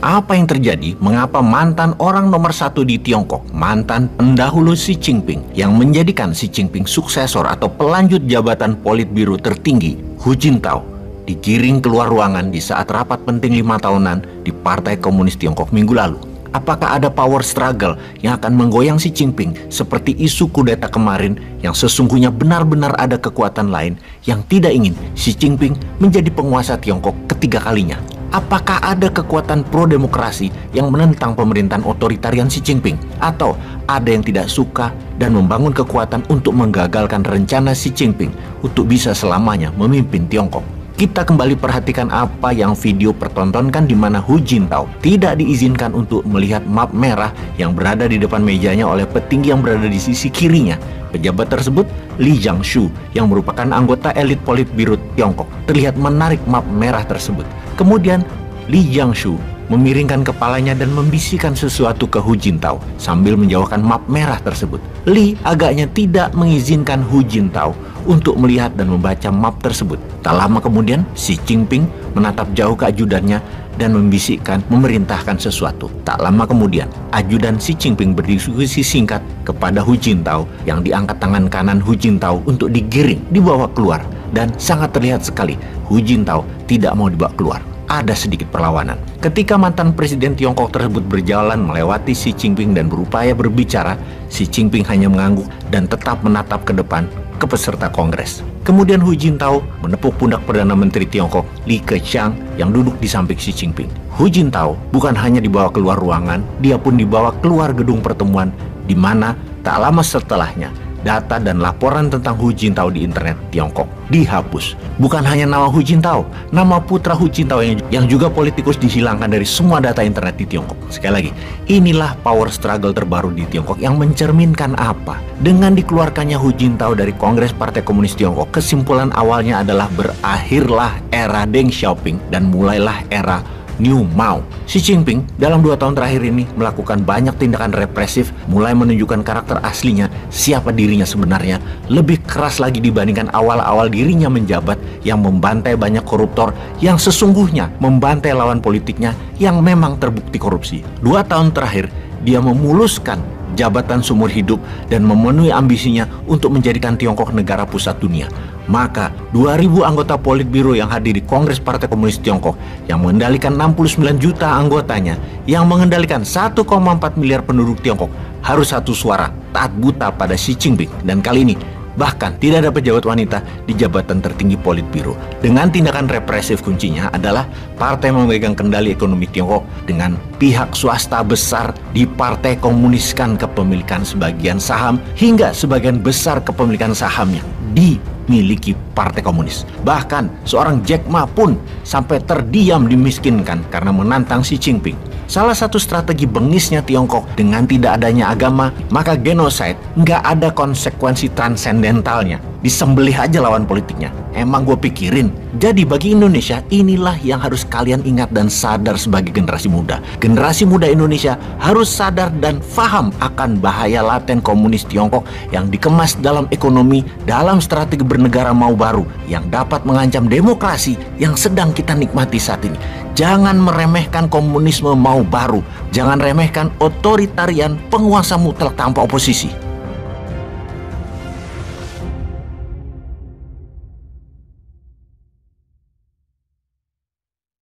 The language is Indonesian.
Apa yang terjadi? Mengapa mantan orang nomor satu di Tiongkok, mantan pendahulu Xi Jinping yang menjadikan Xi Jinping suksesor atau pelanjut jabatan Politbiro tertinggi, Hu Jintao, digiring keluar ruangan di saat rapat penting 5 tahunan di Partai Komunis Tiongkok minggu lalu? Apakah ada power struggle yang akan menggoyang Xi Jinping seperti isu kudeta kemarin yang sesungguhnya benar-benar ada kekuatan lain yang tidak ingin Xi Jinping menjadi penguasa Tiongkok ketiga kalinya? Apakah ada kekuatan pro-demokrasi yang menentang pemerintahan otoritarian Xi Jinping? Atau ada yang tidak suka dan membangun kekuatan untuk menggagalkan rencana Xi Jinping untuk bisa selamanya memimpin Tiongkok? Kita kembali perhatikan apa yang video pertontonkan di mana Hu Jintao tidak diizinkan untuk melihat map merah yang berada di depan mejanya oleh petinggi yang berada di sisi kirinya. Pejabat tersebut, Li Jiangshu, yang merupakan anggota elit Politbiro Tiongkok, terlihat menarik map merah tersebut. Kemudian, Li Jiangshu memiringkan kepalanya dan membisikkan sesuatu ke Hu Jintao sambil menjauhkan map merah tersebut. Li agaknya tidak mengizinkan Hu Jintao untuk melihat dan membaca map tersebut. Tak lama kemudian, Xi Jinping menatap jauh ke ajudannya dan membisikkan memerintahkan sesuatu. Tak lama kemudian, ajudan Xi Jinping berdiskusi singkat kepada Hu Jintao yang diangkat tangan kanan Hu Jintao untuk digiring, dibawa keluar. Dan sangat terlihat sekali Hu Jintao tidak mau dibawa keluar. Ada sedikit perlawanan. Ketika mantan presiden Tiongkok tersebut berjalan melewati Xi Jinping dan berupaya berbicara, Xi Jinping hanya mengangguk dan tetap menatap ke depan ke peserta kongres. Kemudian Hu Jintao menepuk pundak Perdana Menteri Tiongkok Li Keqiang yang duduk di samping Xi Jinping. Hu Jintao bukan hanya dibawa keluar ruangan, dia pun dibawa keluar gedung pertemuan di mana tak lama setelahnya data dan laporan tentang Hu Jintao di internet Tiongkok dihapus. Bukan hanya nama Hu Jintao, nama putra Hu Jintao yang juga politikus dihilangkan dari semua data internet di Tiongkok. Sekali lagi, inilah power struggle terbaru di Tiongkok yang mencerminkan apa? Dengan dikeluarkannya Hu Jintao dari Kongres Partai Komunis Tiongkok, kesimpulan awalnya adalah berakhirlah era Deng Xiaoping dan mulailah era New Mao. Xi Jinping dalam 2 tahun terakhir ini melakukan banyak tindakan represif, mulai menunjukkan karakter aslinya, siapa dirinya sebenarnya, lebih keras lagi dibandingkan awal-awal dirinya menjabat yang membantai banyak koruptor yang sesungguhnya membantai lawan politiknya yang memang terbukti korupsi. 2 tahun terakhir dia memuluskan jabatan seumur hidup dan memenuhi ambisinya untuk menjadikan Tiongkok negara pusat dunia. Maka 2.000 anggota Politbiro yang hadir di Kongres Partai Komunis Tiongkok yang mengendalikan 69 juta anggotanya, yang mengendalikan 1,4 miliar penduduk Tiongkok, harus satu suara taat buta pada Xi Jinping. Dan kali ini bahkan tidak ada pejabat wanita di jabatan tertinggi Politbiro. Dengan tindakan represif, kuncinya adalah partai memegang kendali ekonomi Tiongkok dengan pihak swasta besar dipartai-komuniskan kepemilikan sebagian saham hingga sebagian besar kepemilikan sahamnya dimiliki Partai Komunis. Bahkan seorang Jack Ma pun sampai terdiam dimiskinkan karena menantang Xi Jinping. Salah satu strategi bengisnya Tiongkok dengan tidak adanya agama, maka genocide nggak ada konsekuensi transendentalnya. Disembelih aja lawan politiknya. Emang gue pikirin. Jadi bagi Indonesia, inilah yang harus kalian ingat dan sadar sebagai generasi muda. Generasi muda Indonesia harus sadar dan paham akan bahaya laten komunis Tiongkok yang dikemas dalam ekonomi, dalam strategi bernegara mau baru yang dapat mengancam demokrasi yang sedang kita nikmati saat ini. Jangan meremehkan komunisme mau baru. Jangan remehkan otoritarian penguasa mutlak tanpa oposisi.